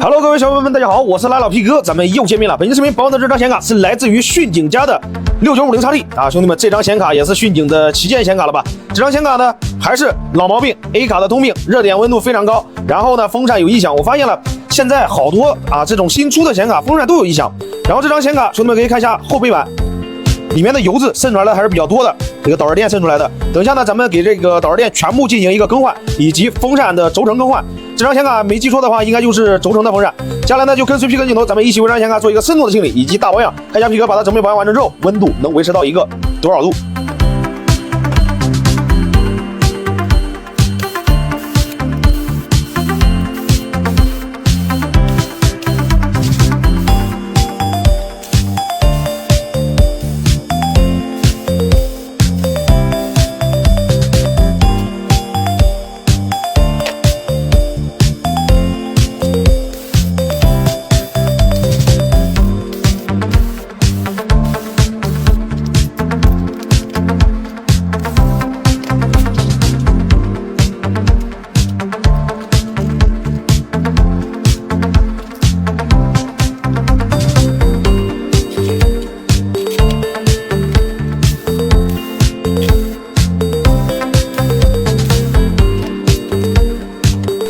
Hello， 各位小伙伴们，大家好，我是拉老 P 哥，咱们又见面了。本期视频保养的这张显卡是来自于迅景家的 6950XT 啊，兄弟们，这张显卡也是迅景的旗舰显卡了吧？这张显卡呢还是老毛病 ，A 卡的通病，热点温度非常高，然后呢风扇有异响。我发现了，现在好多这种新出的显卡风扇都有异响。然后这张显卡，兄弟们可以看一下后背板。里面的油渍渗出来的还是比较多的，这个导热垫渗出来的。等一下呢，咱们给这个导热垫全部进行一个更换，以及风扇的轴承更换。这张显卡没记错的话，应该就是轴承的风扇。接下来呢，就跟随 P 哥镜头，咱们一起为这张显卡做一个深度的清理以及大保养，看一下 P 哥把它整备保养完成之后，温度能维持到一个多少度。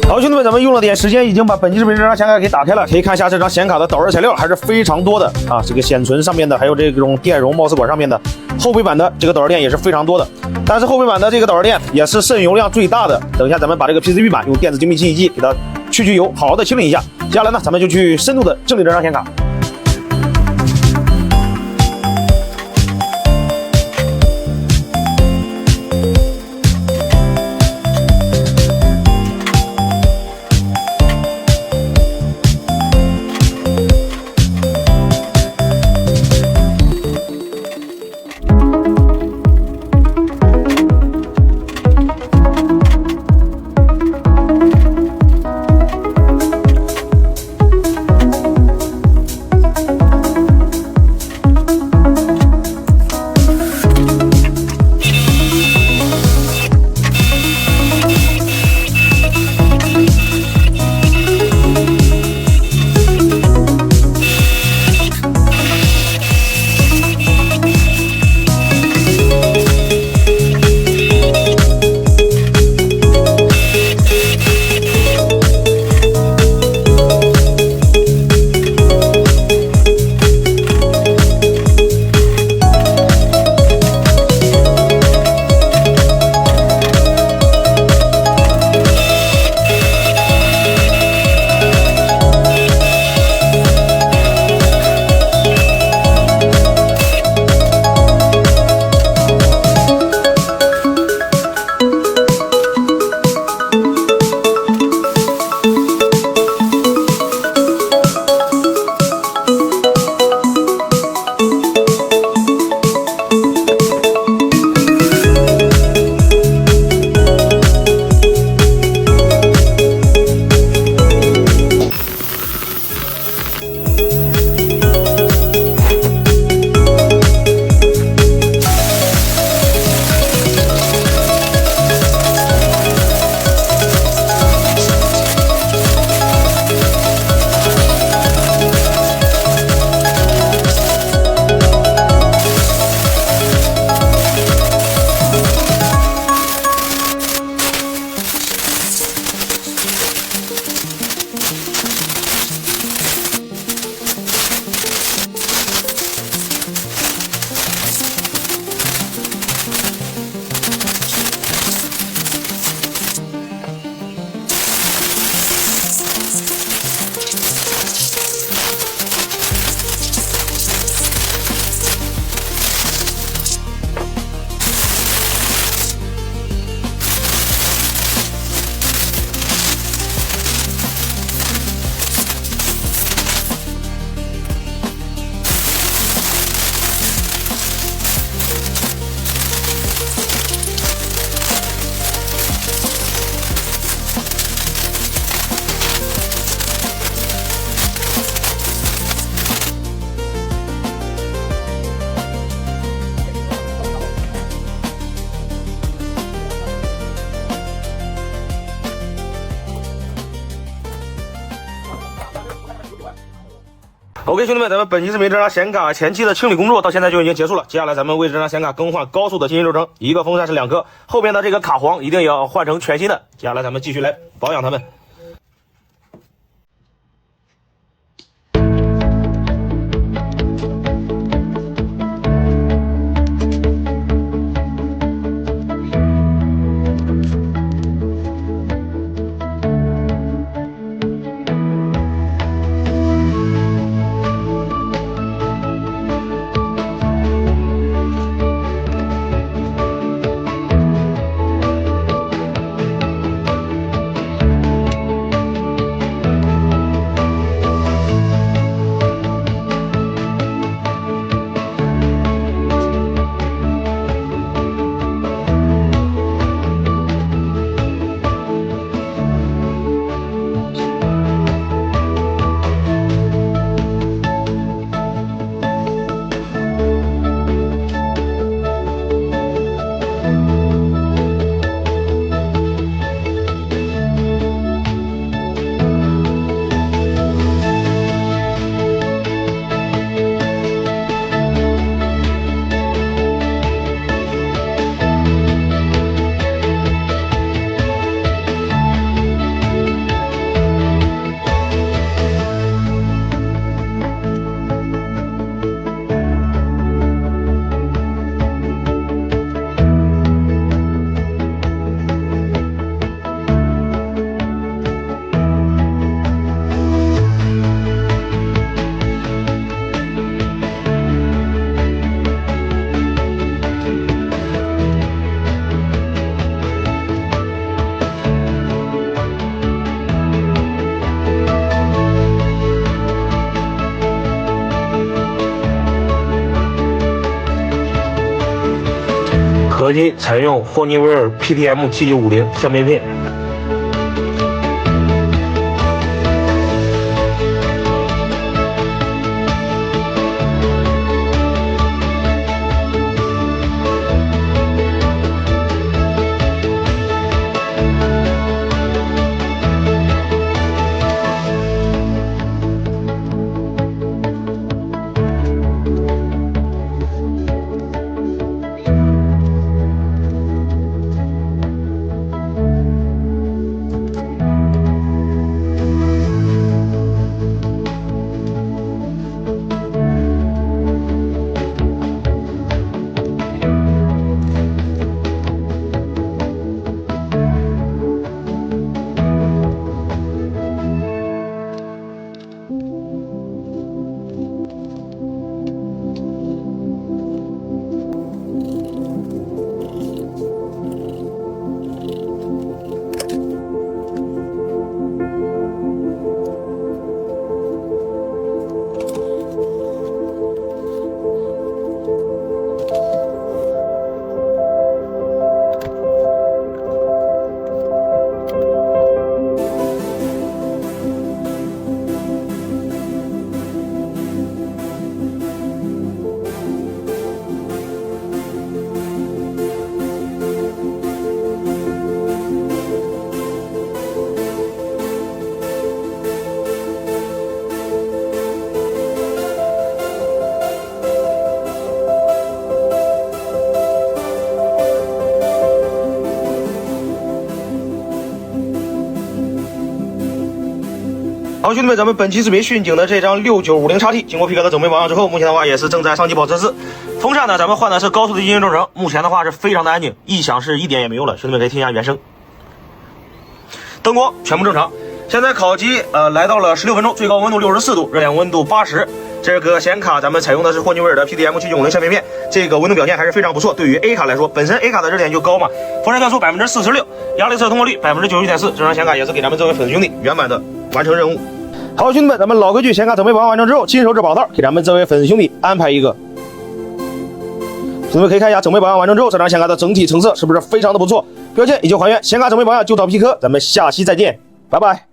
好，兄弟们，咱们用了点时间，已经把本期视频这张显卡给打开了。可以看一下这张显卡的导热材料还是非常多的啊，这个显存上面的，还有这种电容貌似管上面的，后背板的这个导热垫也是非常多的。但是后背板的这个导热垫也是渗油量最大的。等一下咱们把这个 PCB 板用电子精密清洗剂给它去油，好好的清理一下。接下来呢，咱们就去深度的清理这张显卡。OK， 兄弟们，咱们本期视频这张显卡前期的清理工作到现在就已经结束了。接下来咱们为这张显卡更换高速的进行流程，一个风扇是2颗，后边的这个卡簧一定要换成全新的。接下来咱们继续来保养它们。合金采用霍尼韦尔 PTM7950相片片。好，兄弟们，咱们本期视频巡警的这张6950XT，经过皮革的整备保养之后，目前的话也是正在上机保测试。风扇呢，咱们换的是高速的进行正程，目前的话是非常的安静，异响是一点也没有了。兄弟们可以听一下原声。灯光全部正常。现在烤机来到了16分钟，最高温度64度，热点温度80。这个显卡咱们采用的是霍尼韦尔的 PTM7950相片片，这个温度表现还是非常不错。对于 A 卡来说，本身 A 卡的热点就高嘛，风扇转速46%，压力测通过率91.4%，这张显卡也是给咱们这位粉丝兄弟圆满的完成任务。好，兄弟们，咱们老规矩，显卡整备保养完成之后，亲手制保套给咱们这位粉丝兄弟安排一个。兄弟们可以看一下整备保养完成之后，这张显卡的整体成色是不是非常的不错？标签已经还原，显卡整备保养就找皮科，咱们下期再见，拜拜。